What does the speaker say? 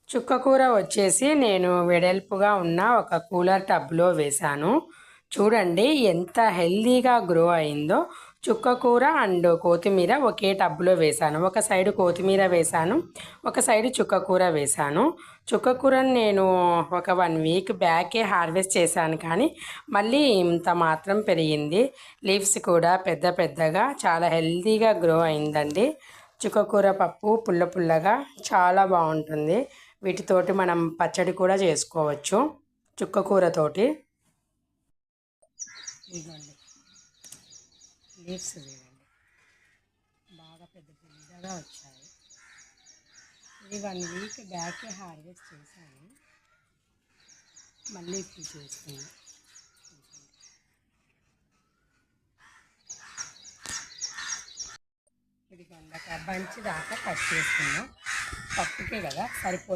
చుక్కకూర వచ్చేసి నేను వెడల్పుగా ఉన్న ఒక కూలర్ టబ్లో వేశాను. చూడండి ఎంత హెల్దీగా గ్రో అయిందో. చుక్కకూర అండ్ కొత్తిమీర ఒకే టబ్లో వేశాను. ఒక సైడు కొత్తిమీర వేశాను, ఒక సైడు చుక్కకూర వేశాను. చుక్కకూరని నేను ఒక 1 వీక్ బ్యాకే హార్వెస్ట్ చేశాను, కానీ మళ్ళీ ఇంత మాత్రం పెరిగింది. లీవ్స్ కూడా పెద్ద పెద్దగా చాలా హెల్దీగా గ్రో అయిందండి. చుక్కకూర పప్పు పుల్ల పుల్లగా చాలా బాగుంటుంది. వీటితోటి మనం పచ్చడి కూడా చేసుకోవచ్చు చుక్కకూరతోటి. ఇదిగోండి లీవ్స్ చూడండి, బాగా పెద్ద పెద్దగా వచ్చాయి. ఇది 1 వీక్ బ్యాకే హార్వెస్ట్ చేశాను, మళ్ళీ ఇప్పుడు చేస్తున్నాను. ఇది బంచి దాకా కట్ చేసుకున్నాం, పప్పుకే కదా సరిపోతుంది.